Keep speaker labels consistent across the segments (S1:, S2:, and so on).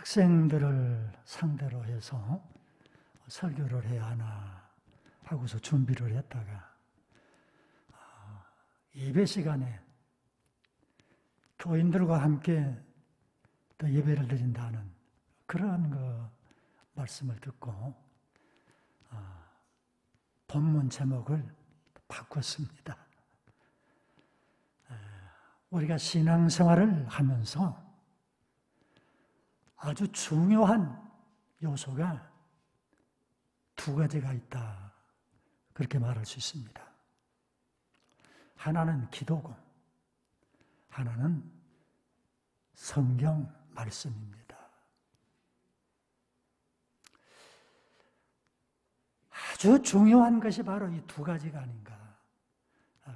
S1: 학생들을 상대로 해서 설교를 해야 하나 하고서 준비를 했다가 예배 시간에 교인들과 함께 또 예배를 드린다는 그러한 말씀을 듣고 본문 제목을 바꿨습니다. 우리가 신앙생활을 하면서 아주 중요한 요소가 두 가지가 있다. 그렇게 말할 수 있습니다. 하나는 기도고 하나는 성경 말씀입니다. 아주 중요한 것이 바로 이 두 가지가 아닌가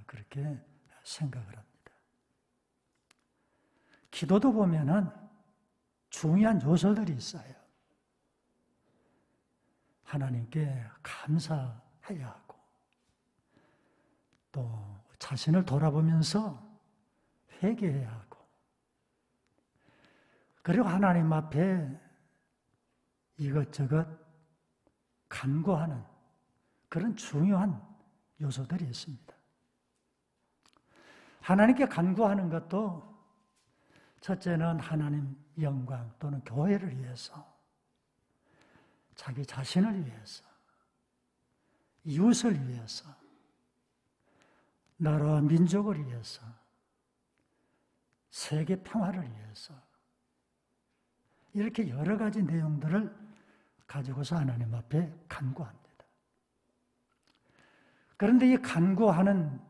S1: 그렇게 생각을 합니다. 기도도 보면은 중요한 요소들이 있어요. 하나님께 감사해야 하고 또 자신을 돌아보면서 회개해야 하고 그리고 하나님 앞에 이것저것 간구하는 그런 중요한 요소들이 있습니다. 하나님께 간구하는 것도 첫째는 하나님 영광 또는 교회를 위해서, 자기 자신을 위해서, 이웃을 위해서, 나라와 민족을 위해서, 세계 평화를 위해서 이렇게 여러 가지 내용들을 가지고서 하나님 앞에 간구합니다. 그런데 이 간구하는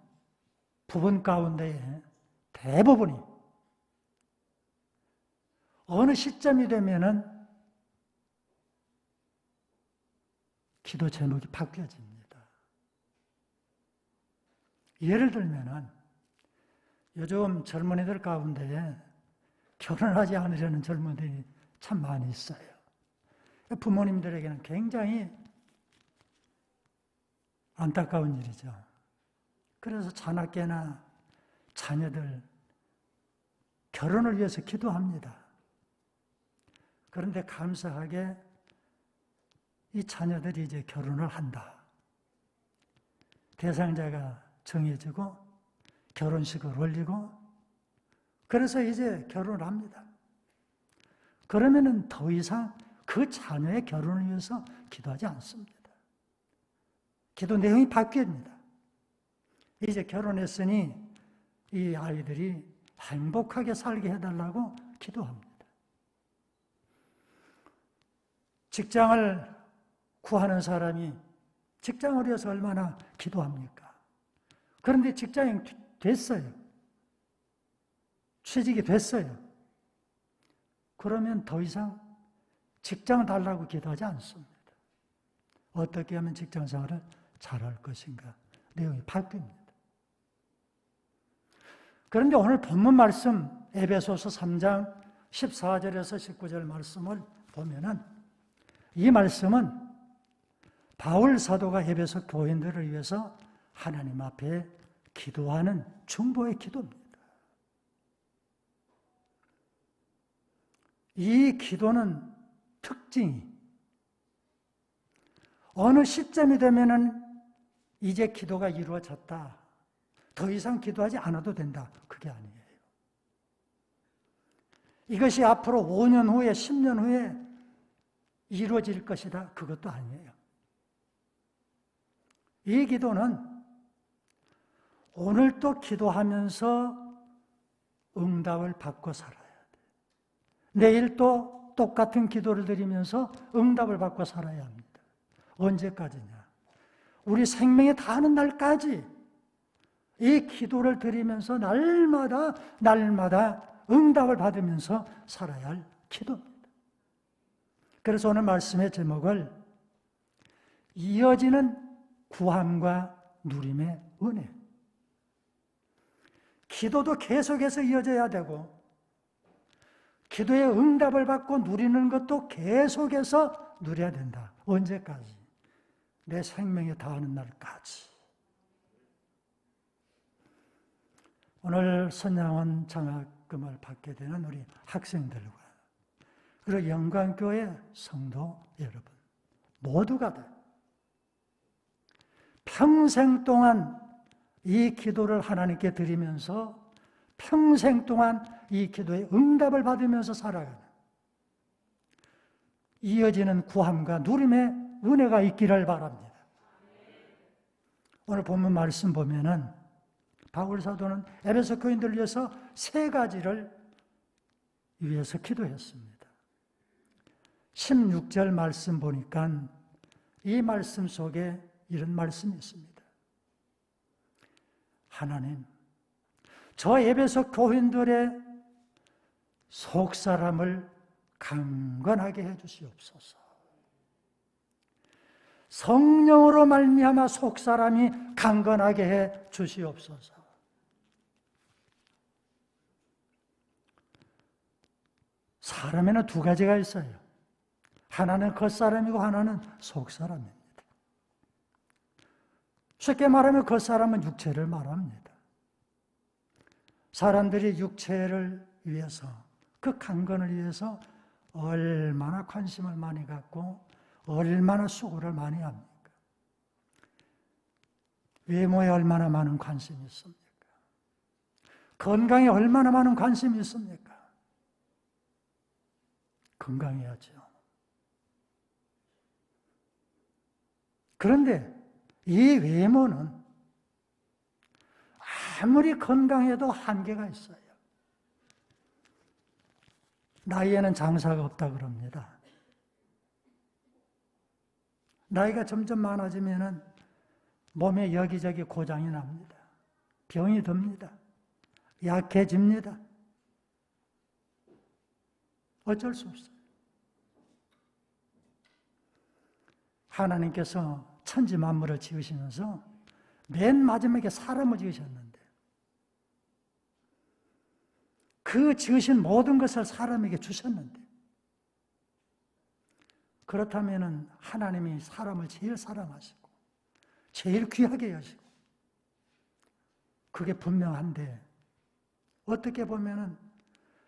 S1: 부분 가운데 대부분이 어느 시점이 되면은 기도 제목이 바뀌어집니다. 예를 들면은 요즘 젊은이들 가운데 결혼하지 않으려는 젊은이들이 참 많이 있어요. 부모님들에게는 굉장히 안타까운 일이죠. 그래서 자나깨나 자녀들 결혼을 위해서 기도합니다. 그런데 감사하게 이 자녀들이 이제 결혼을 한다. 대상자가 정해지고 결혼식을 올리고 그래서 이제 결혼을 합니다. 그러면은 더 이상 그 자녀의 결혼을 위해서 기도하지 않습니다. 기도 내용이 바뀝니다. 이제 결혼했으니 이 아이들이 행복하게 살게 해달라고 기도합니다. 직장을 구하는 사람이 직장을 위해서 얼마나 기도합니까? 그런데 직장이 됐어요. 취직이 됐어요. 그러면 더 이상 직장 달라고 기도하지 않습니다. 어떻게 하면 직장 생활을 잘할 것인가? 내용이 바뀝니다. 그런데 오늘 본문 말씀 에베소서 3장 14절에서 19절 말씀을 보면은 이 말씀은 바울 사도가 에베소 교인들을 위해서 하나님 앞에 기도하는 중보의 기도입니다. 이 기도는 특징이 어느 시점이 되면은 이제 기도가 이루어졌다. 더 이상 기도하지 않아도 된다. 그게 아니에요. 이것이 앞으로 5년 후에, 10년 후에 이루어질 것이다. 그것도 아니에요. 이 기도는 오늘 또 기도하면서 응답을 받고 살아야 돼. 내일 또 똑같은 기도를 드리면서 응답을 받고 살아야 합니다. 언제까지냐? 우리 생명이 다하는 날까지 이 기도를 드리면서 날마다 응답을 받으면서 살아야 할 기도입니다. 그래서 오늘 말씀의 제목을 이어지는 구함과 누림의 은혜. 기도도 계속해서 이어져야 되고 기도의 응답을 받고 누리는 것도 계속해서 누려야 된다. 언제까지? 내 생명에 다하는 날까지. 오늘 선양원 장학금을 받게 되는 우리 학생들과 그리고 영광교회 성도 여러분 모두가 다 평생 동안 이 기도를 하나님께 드리면서 평생 동안 이 기도에 응답을 받으면서 살아가는 이어지는 구함과 누림의 은혜가 있기를 바랍니다. 오늘 본문 말씀 보면은 바울 사도는 에베소 교인들을 위해서 3가지를 위해서 기도했습니다. 16절 말씀 보니까 이 말씀 속에 이런 말씀이 있습니다. 하나님, 저 에베소 교인들의 속사람을 강건하게 해주시옵소서. 성령으로 말미암아 속사람이 강건하게 해 주시옵소서. 사람에는 2가지가 있어요. 하나는 겉사람이고 하나는 속사람입니다. 쉽게 말하면 겉사람은 육체를 말합니다. 사람들이 육체를 위해서, 그 강건을 위해서 얼마나 관심을 많이 갖고 얼마나 수고를 많이 합니까? 외모에 얼마나 많은 관심이 있습니까? 건강에 얼마나 많은 관심이 있습니까? 건강해야죠. 그런데 이 외모는 아무리 건강해도 한계가 있어요. 나이에는 장사가 없다 그럽니다. 나이가 점점 많아지면 몸에 여기저기 고장이 납니다. 병이 듭니다. 약해집니다. 어쩔 수 없어요. 하나님께서 천지 만물을 지으시면서 맨 마지막에 사람을 지으셨는데 그 지으신 모든 것을 사람에게 주셨는데 그렇다면 하나님이 사람을 제일 사랑하시고 제일 귀하게 여시고 그게 분명한데 어떻게 보면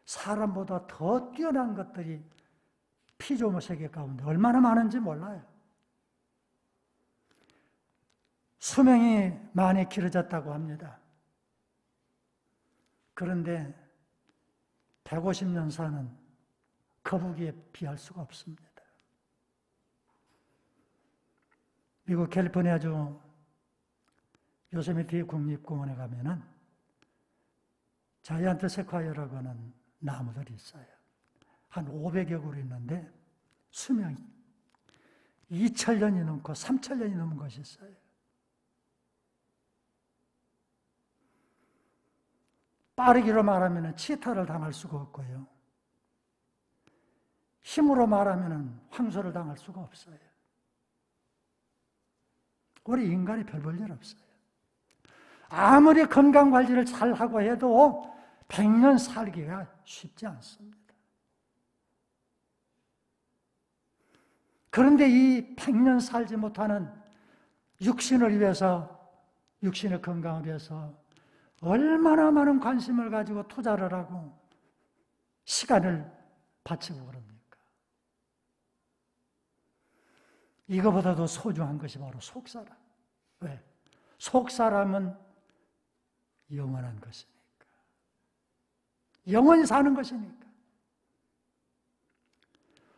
S1: 사람보다 더 뛰어난 것들이 피조물 세계 가운데 얼마나 많은지 몰라요. 수명이 많이 길어졌다고 합니다. 그런데 150년 사는 거북이에 비할 수가 없습니다. 미국 캘리포니아주 요세미티 국립공원에 가면은 자이언트 세콰이어라고 하는 나무들이 있어요. 한 500여 그루 있는데 수명이 2000년이 넘고 3000년이 넘은 것이 있어요. 빠르기로 말하면 치타를 당할 수가 없고요. 힘으로 말하면 황소를 당할 수가 없어요. 우리 인간이 별 볼 일 없어요. 아무리 건강관리를 잘하고 해도 100년 살기가 쉽지 않습니다. 그런데 이 100년 살지 못하는 육신을 위해서, 육신의 건강을 위해서 얼마나 많은 관심을 가지고 투자를 하고 시간을 바치고 그럽니까? 이거보다도 소중한 것이 바로 속사람. 왜? 속사람은 영원한 것이니까. 영원히 사는 것이니까.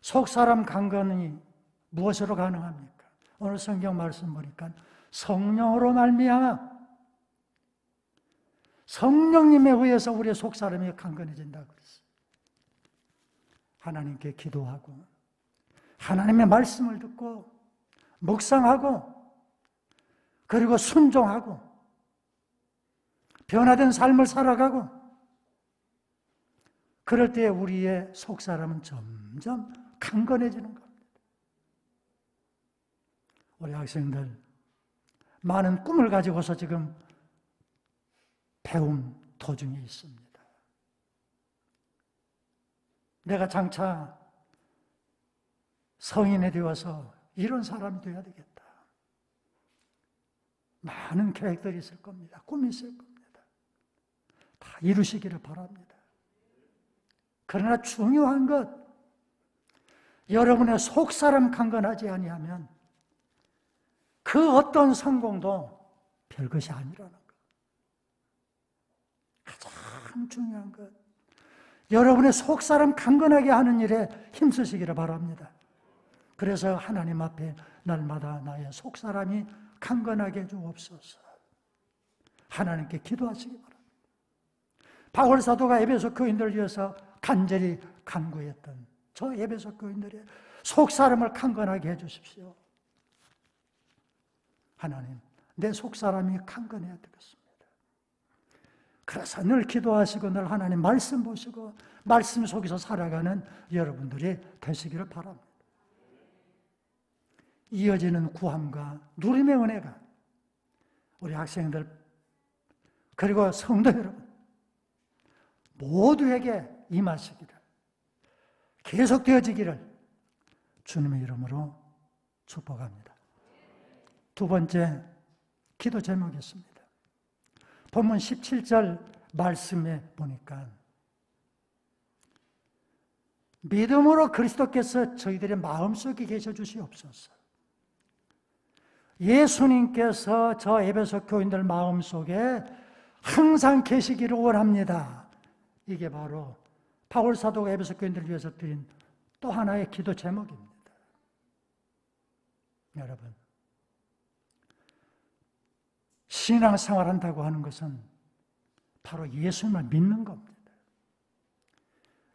S1: 속사람 강건이 무엇으로 가능합니까? 오늘 성경 말씀 보니까 성령으로 말미암아 성령님에 의해서 우리의 속사람이 강건해진다고 그랬어요. 하나님께 기도하고 하나님의 말씀을 듣고 묵상하고 그리고 순종하고 변화된 삶을 살아가고 그럴 때 우리의 속사람은 점점 강건해지는 겁니다. 우리 학생들 많은 꿈을 가지고서 지금 배움 도중에 있습니다. 내가 장차 성인이 되어서 이런 사람이 되어야 되겠다. 많은 계획들이 있을 겁니다. 꿈이 있을 겁니다. 다 이루시기를 바랍니다. 그러나 중요한 것, 여러분의 속사람 강건하지 아니하면 그 어떤 성공도 별것이 아니라는 것. 가장 중요한 것. 여러분의 속사람 강건하게 하는 일에 힘쓰시기를 바랍니다. 그래서 하나님 앞에 날마다 나의 속사람이 강건하게 해주옵소서. 하나님께 기도하시기 바랍니다. 바울 사도가 에베소 교인들을 위해서 간절히 간구했던 저 에베소 교인들의 속사람을 강건하게 해주십시오. 하나님, 내 속사람이 강건해야 되겠습니다. 그래서 늘 기도하시고 늘 하나님 말씀 보시고 말씀 속에서 살아가는 여러분들이 되시기를 바랍니다. 이어지는 구함과 누림의 은혜가 우리 학생들 그리고 성도 여러분 모두에게 임하시기를 계속되어지기를 주님의 이름으로 축복합니다. 두 번째 기도 제목이 있습니다. 본문 17절 말씀에 보니까 믿음으로 그리스도께서 저희들의 마음속에 계셔 주시옵소서. 예수님께서 저 에베소 교인들 마음속에 항상 계시기를 원합니다. 이게 바로 바울 사도가 에베소 교인들을 위해서 드린 또 하나의 기도 제목입니다. 여러분, 신앙생활한다고 하는 것은 바로 예수님을 믿는 겁니다.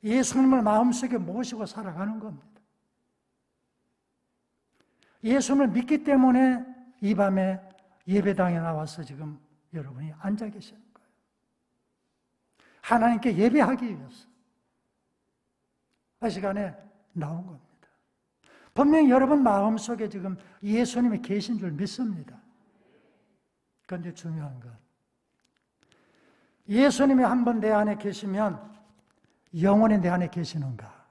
S1: 예수님을 마음속에 모시고 살아가는 겁니다. 예수님을 믿기 때문에 이 밤에 예배당에 나와서 지금 여러분이 앉아 계시는 거예요. 하나님께 예배하기 위해서 이 시간에 나온 겁니다. 분명히 여러분 마음속에 지금 예수님이 계신 줄 믿습니다. 그런데 중요한 건 예수님이 한 번 내 안에 계시면 영원히 내 안에 계시는가?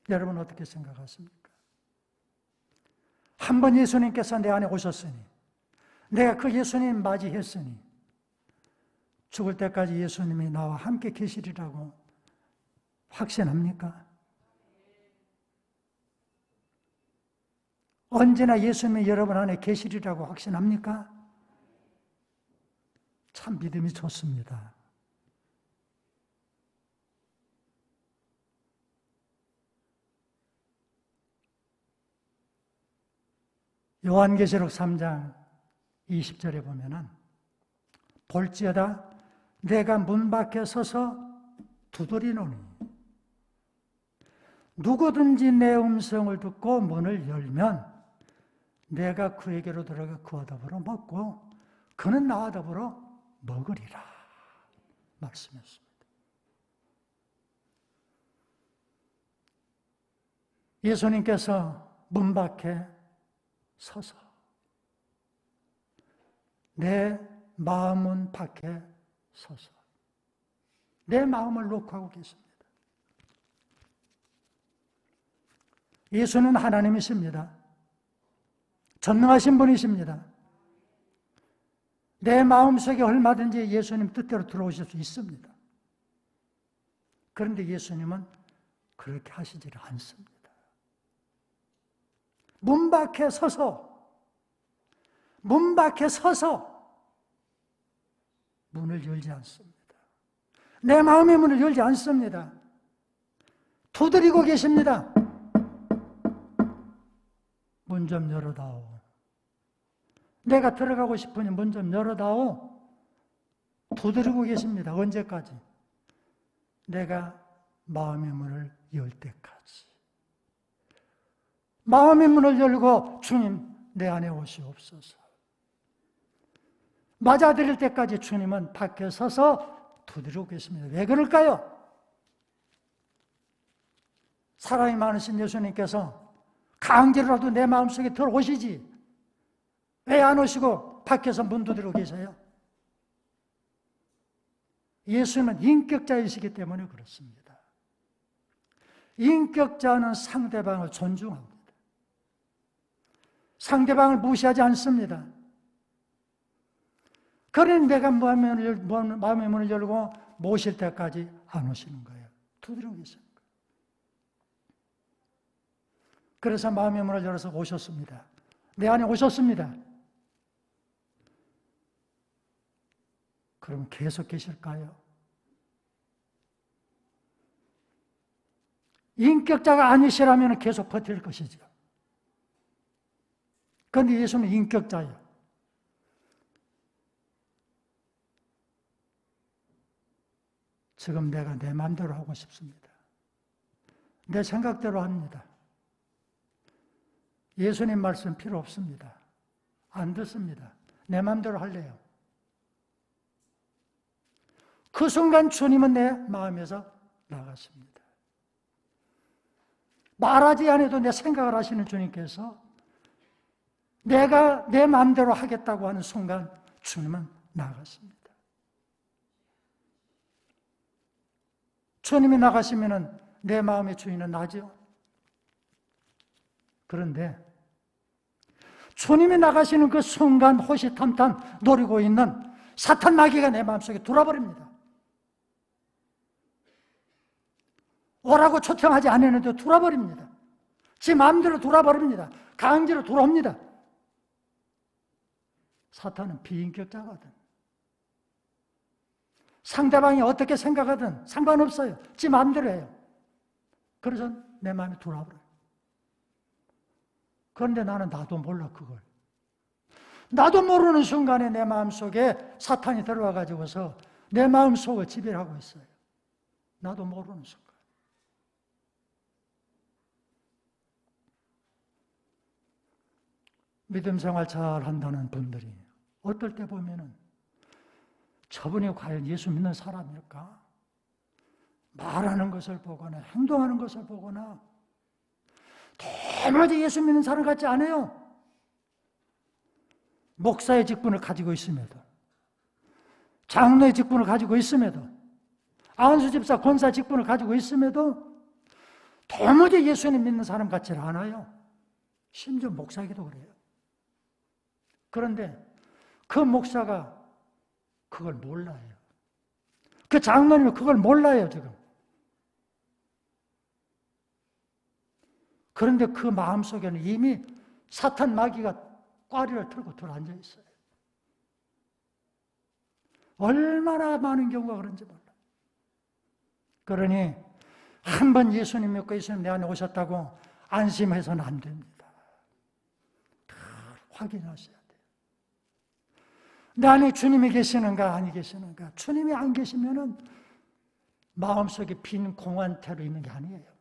S1: 여러분 어떻게 생각하십니까? 한 번 예수님께서 내 안에 오셨으니 내가 그 예수님 맞이했으니 죽을 때까지 예수님이 나와 함께 계시리라고 확신합니까? 언제나 예수님이 여러분 안에 계시리라고 확신합니까? 참 믿음이 좋습니다. 요한계시록 3장 20절에 보면은 볼지어다 내가 문 밖에 서서 두드리노니 누구든지 내 음성을 듣고 문을 열면 내가 그에게로 들어가 그와 더불어 먹고 그는 나와 더불어 먹으리라 말씀했습니다. 예수님께서 문 밖에 서서 내 마음은 밖에 서서 내 마음을 놓고 하고 계십니다. 예수는 하나님이십니다. 전능하신 분이십니다. 내 마음속에 얼마든지 예수님 뜻대로 들어오실 수 있습니다. 그런데 예수님은 그렇게 하시질 않습니다. 문 밖에 서서 문을 열지 않습니다. 내 마음의 문을 열지 않습니다. 두드리고 계십니다. 문 좀 열어다오. 내가 들어가고 싶으니 문 좀 열어다오. 두드리고 계십니다. 언제까지? 내가 마음의 문을 열 때까지. 마음의 문을 열고 주님 내 안에 오시옵소서. 맞아들일 때까지 주님은 밖에 서서 두드리고 계십니다. 왜 그럴까요? 사랑이 많으신 예수님께서 강제로라도 내 마음속에 들어오시지 왜 안 오시고 밖에서 문 두드리고 계세요? 예수님은 인격자이시기 때문에 그렇습니다. 인격자는 상대방을 존중합니다. 상대방을 무시하지 않습니다. 그러니 내가 마음의 문을 열고 모실 때까지 안 오시는 거예요. 두드리고 계시는 거예요. 그래서 마음의 문을 열어서 오셨습니다. 내 안에 오셨습니다. 그럼 계속 계실까요? 인격자가 아니시라면 계속 버틸 것이죠. 그런데 예수는 인격자예요. 지금 내가 내 마음대로 하고 싶습니다. 내 생각대로 합니다. 예수님 말씀 필요 없습니다. 안 듣습니다. 내 마음대로 할래요. 그 순간 주님은 내 마음에서 나갔습니다. 말하지 않아도 내 생각을 하시는 주님께서 내가 내 마음대로 하겠다고 하는 순간 주님은 나갔습니다. 주님이 나가시면 내 마음의 주인은 나죠. 그런데 주님이 나가시는 그 순간 호시탐탐 노리고 있는 사탄 마귀가 내 마음속에 들어와버립니다. 오라고 초청하지 않았는데 들어와버립니다. 지 마음대로 들어와버립니다. 강제로 들어옵니다. 사탄은 비인격자거든. 상대방이 어떻게 생각하든 상관없어요. 지 마음대로 해요. 그래서 내 마음에 들어와버려요. 그런데 나도 몰라 그걸. 나도 모르는 순간에 내 마음속에 사탄이 들어와가지고서 내 마음속을 지배하고 있어요. 나도 모르는 순간. 믿음 생활 잘 한다는 분들이 어떨 때 보면은 저분이 과연 예수 믿는 사람일까? 말하는 것을 보거나 행동하는 것을 보거나 도무지 예수 믿는 사람 같지 않아요. 목사의 직분을 가지고 있음에도, 장로의 직분을 가지고 있음에도, 안수 집사 권사 직분을 가지고 있음에도 도무지 예수님 믿는 사람 같지 않아요. 심지어 목사기도 그래요. 그런데 그 목사가 그걸 몰라요. 그 장로님이 그걸 몰라요, 지금. 그런데 그 마음속에는 이미 사탄 마귀가 꽈리를 틀고 들어앉아 있어요. 얼마나 많은 경우가 그런지 몰라. 그러니 한 번 예수님 믿고 예수님 내 안에 오셨다고 안심해서는 안 됩니다. 다 확인하셔야 돼요. 내 안에 주님이 계시는가 아니 계시는가. 주님이 안 계시면은 마음속에 빈 공안태로 있는 게 아니에요.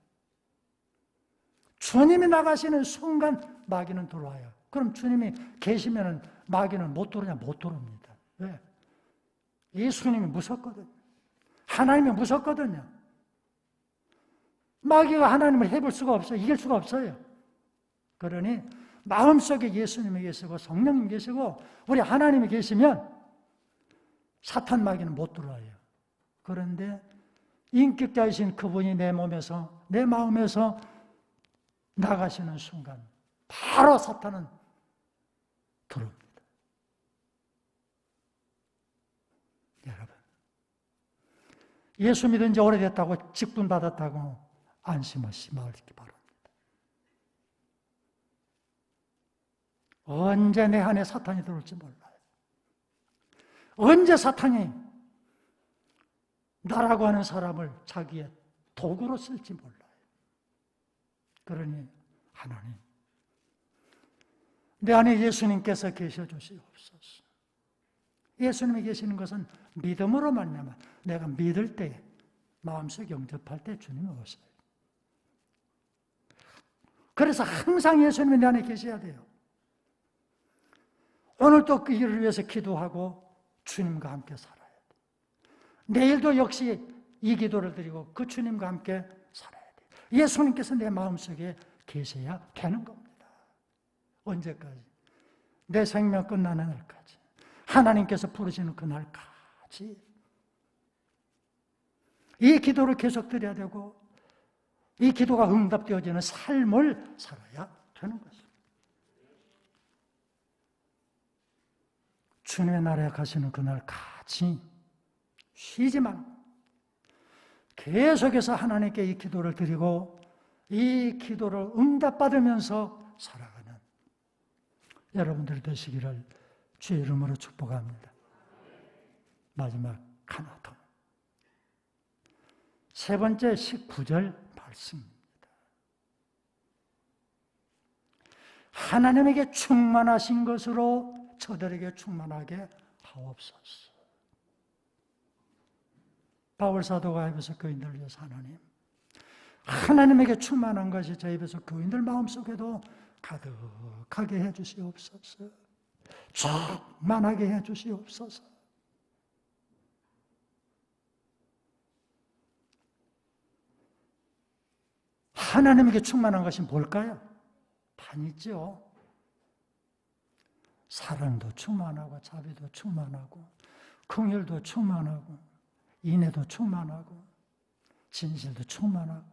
S1: 주님이 나가시는 순간 마귀는 들어와요. 그럼 주님이 계시면은 마귀는 못 들어오냐? 못 들어옵니다. 왜? 예수님이 무섭거든요. 하나님이 무섭거든요. 마귀가 하나님을 해볼 수가 없어요. 이길 수가 없어요. 그러니 마음속에 예수님이 계시고 성령님 계시고 우리 하나님이 계시면 사탄 마귀는 못 들어와요. 그런데 인격자이신 그분이 내 몸에서 내 마음에서 나가시는 순간 바로 사탄은 들어옵니다. 여러분, 예수 믿은 지 오래됐다고 직분 받았다고 안심 없이 말하기 바랍니다. 언제 내 안에 사탄이 들어올지 몰라요. 언제 사탄이 나라고 하는 사람을 자기의 도구로 쓸지 몰라요. 그러니 하나님, 내 안에 예수님께서 계셔 주시옵소서. 예수님이 계시는 것은 믿음으로 말미암아 내가 믿을 때, 마음속 영접할 때 주님이 오세요. 그래서 항상 예수님이 내 안에 계셔야 돼요. 오늘 또 그 일을 위해서 기도하고 주님과 함께 살아야 돼요. 내일도 역시 이 기도를 드리고 그 주님과 함께 살아야 돼요. 예수님께서 내 마음속에 계셔야 되는 겁니다. 언제까지? 내 생명 끝나는 날까지. 하나님께서 부르시는 그날까지. 이 기도를 계속 드려야 되고 이 기도가 응답되어지는 삶을 살아야 되는 것입니다. 주님의 나라에 가시는 그날까지 쉬지 말고 계속해서 하나님께 이 기도를 드리고 이 기도를 응답받으면서 살아가는 여러분들 되시기를 주의 이름으로 축복합니다. 마지막 하나 더. 세 번째 19절 말씀입니다. 하나님에게 충만하신 것으로 저들에게 충만하게 하옵소서. 바울 사도가 에베소 교인들을 위해서 하나님에게 충만한 것이 저희 에베소 교인들 마음속에도 가득하게 해주시옵소서. 충만하게 해주시옵소서. 하나님에게 충만한 것이 뭘까요? 많이죠. 사랑도 충만하고 자비도 충만하고 긍휼도 충만하고 인애도 충만하고 진실도 충만하고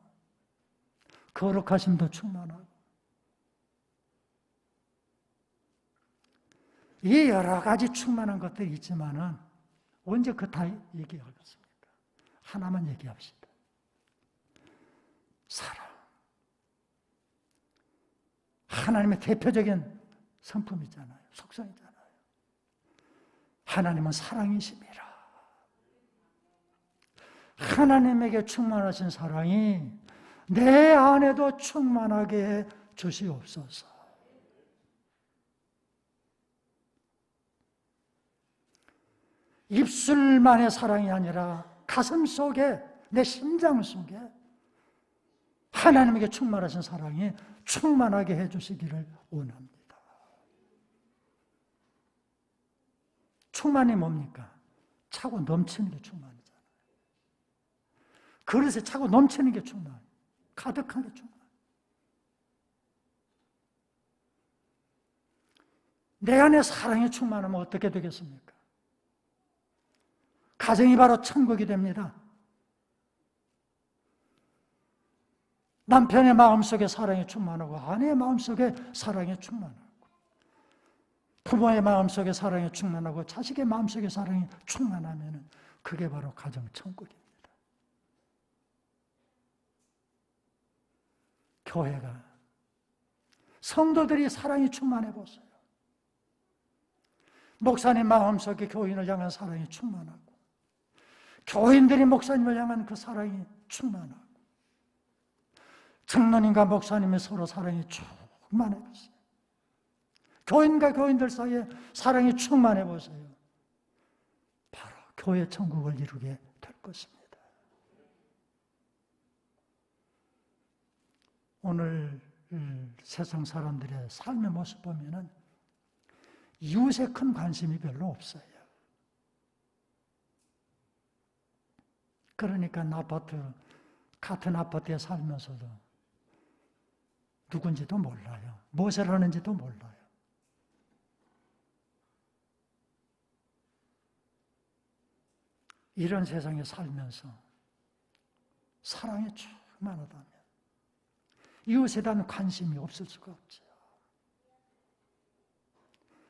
S1: 거룩하심도 충만하고 이 여러 가지 충만한 것들이 있지만은 언제 그 다 얘기하겠습니까? 하나만 얘기합시다. 사랑. 하나님의 대표적인 성품이잖아요. 속성이잖아요. 하나님은 사랑이심이라. 하나님에게 충만하신 사랑이 내 안에도 충만하게 해 주시옵소서. 입술만의 사랑이 아니라 가슴 속에, 내 심장 속에 하나님에게 충만하신 사랑이 충만하게 해주시기를 원합니다. 충만이 뭡니까? 차고 넘치는 게 충만이잖아요. 그릇에 차고 넘치는 게 충만, 가득한 게 충만. 내 안에 사랑이 충만하면 어떻게 되겠습니까? 가정이 바로 천국이 됩니다. 남편의 마음속에 사랑이 충만하고 아내의 마음속에 사랑이 충만하고 부모의 마음속에 사랑이 충만하고 자식의 마음속에 사랑이 충만하면 그게 바로 가정 천국입니다. 교회가 성도들이 사랑이 충만해 보세요. 목사님 마음속에 교인을 향한 사랑이 충만하고 교인들이 목사님을 향한 그 사랑이 충만하고 장로님과 목사님의 서로 사랑이 충만해 보세요. 교인과 교인들 사이에 사랑이 충만해 보세요. 바로 교회 천국을 이루게 될 것입니다. 오늘 세상 사람들의 삶의 모습 보면은 이웃에 큰 관심이 별로 없어요. 그러니까 같은 아파트에 살면서도 누군지도 몰라요. 무엇을 하는지도 몰라요. 이런 세상에 살면서 사랑이 충만하다면 이웃에 대한 관심이 없을 수가 없죠.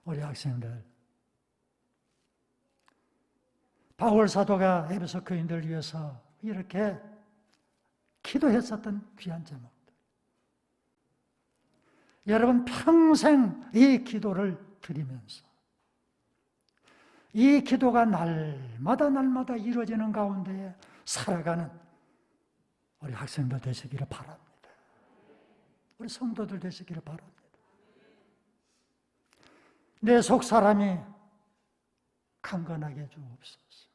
S1: 우리 학생들, 바울 사도가 에베소 교인들을 위해서 이렇게 기도했었던 귀한 제목들. 여러분 평생 이 기도를 드리면서 이 기도가 날마다 이루어지는 가운데에 살아가는 우리 학생들 되시기를 바랍니다. 우리 성도들 되시기를 바랍니다. 내 속 사람이 강건하게 해 주옵소서.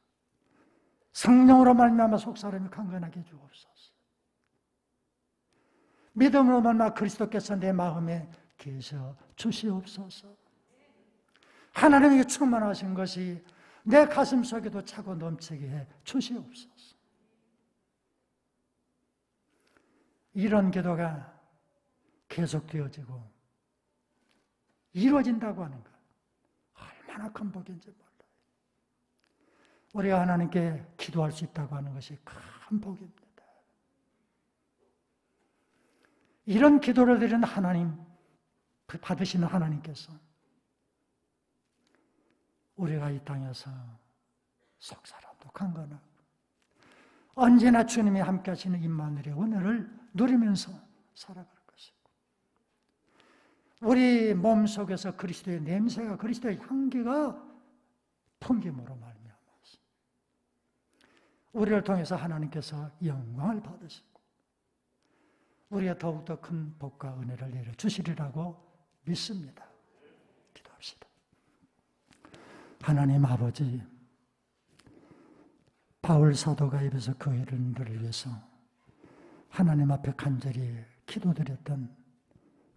S1: 성령으로 말미암아 속 사람이 강건하게 해 주옵소서. 믿음으로 말미암아 그리스도께서 내 마음에 계셔 주시옵소서. 하나님에게 충만하신 것이 내 가슴 속에도 차고 넘치게 해 주시옵소서. 이런 기도가 계속되어지고 이루어진다고 하는 것, 얼마나 큰 복인지 몰라요. 우리가 하나님께 기도할 수 있다고 하는 것이 큰 복입니다. 이런 기도를 드리는 하나님, 받으시는 하나님께서 우리가 이 땅에서 속사람도 강건하고 언제나 주님이 함께 하시는 임마누엘의 은혜를 누리면서 살아갈 것이고, 우리 몸 속에서 그리스도의 냄새가, 그리스도의 향기가 풍김으로 말미암아서 우리를 통해서 하나님께서 영광을 받으시고 우리가 더욱더 큰 복과 은혜를 내려주시리라고 믿습니다. 기도합시다. 하나님 아버지, 바울 사도가 에베소 교회를 위해서 하나님 앞에 간절히 기도드렸던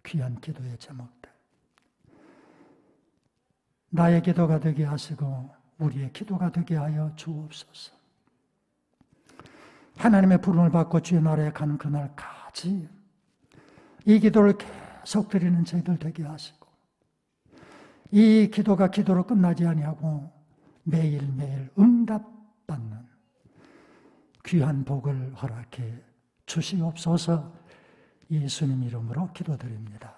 S1: 귀한 기도의 제목들, 나의 기도가 되게 하시고 우리의 기도가 되게 하여 주옵소서. 하나님의 부름을 받고 주의 나라에 가는 그날까지 이 기도를 계속 드리는 저희들 되게 하시고, 이 기도가 기도로 끝나지 아니하고 매일매일 응답받는 귀한 복을 허락해 주시옵소서. 예수님 이름으로 기도드립니다.